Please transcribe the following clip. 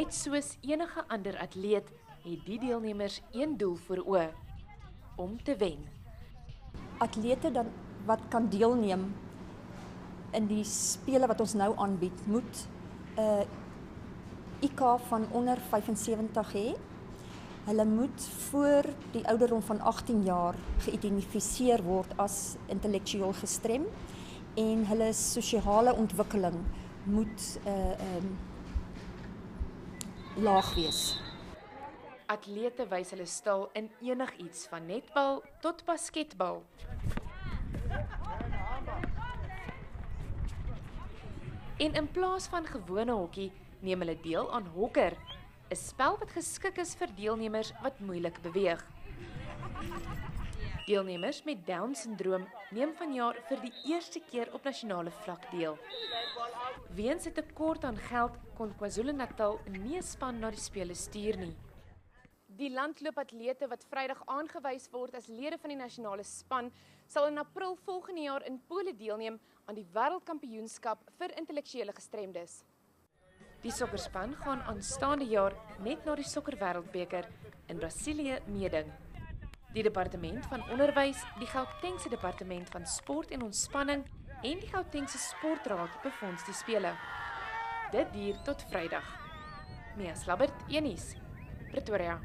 Net soos enige ander atleet het die deelnemers een doel voor oë: om te wen. Atlete wat kan deelneem in die spele wat ons nou aanbied, moet 'n IK van onder 75 hê. Hulle moet voor die ouderdom van 18 jaar geïdentifiseer word as intellektueel gestrem en hulle sosiale ontwikkeling moet laag wees. Atlete wys hulle stil in enigiets van netbal tot basketbal. En in plaas van gewone hokkie neem hulle deel aan hokker, 'n spel wat geskik is vir deelnemers wat moeilik beweeg. Deelnemers met Down-sindroom neem vanjaar vir die eerste keer op nasionale vlak deel. Weens 'n tekort aan geld kon KwaZulu-Natal nie 'n span na die spele stuur nie. Die landloopatlete wat Vrydag aangewys word as lede van die nasionale span, sal in April volgende jaar in Pole deelneem aan die wêreldkampioenskap vir intellektuele gestremdes. Die sokkerspan gaan aanstaande jaar net na die sokkerwêreldbeker in Brasilië meeding. Die departement van onderwys, die Gautengse departement van sport en ontspanning en die Gautengse sportraad befonds die spele. Dit duur tot Vrydag. Mia Slabbert, Enies, Pretoria.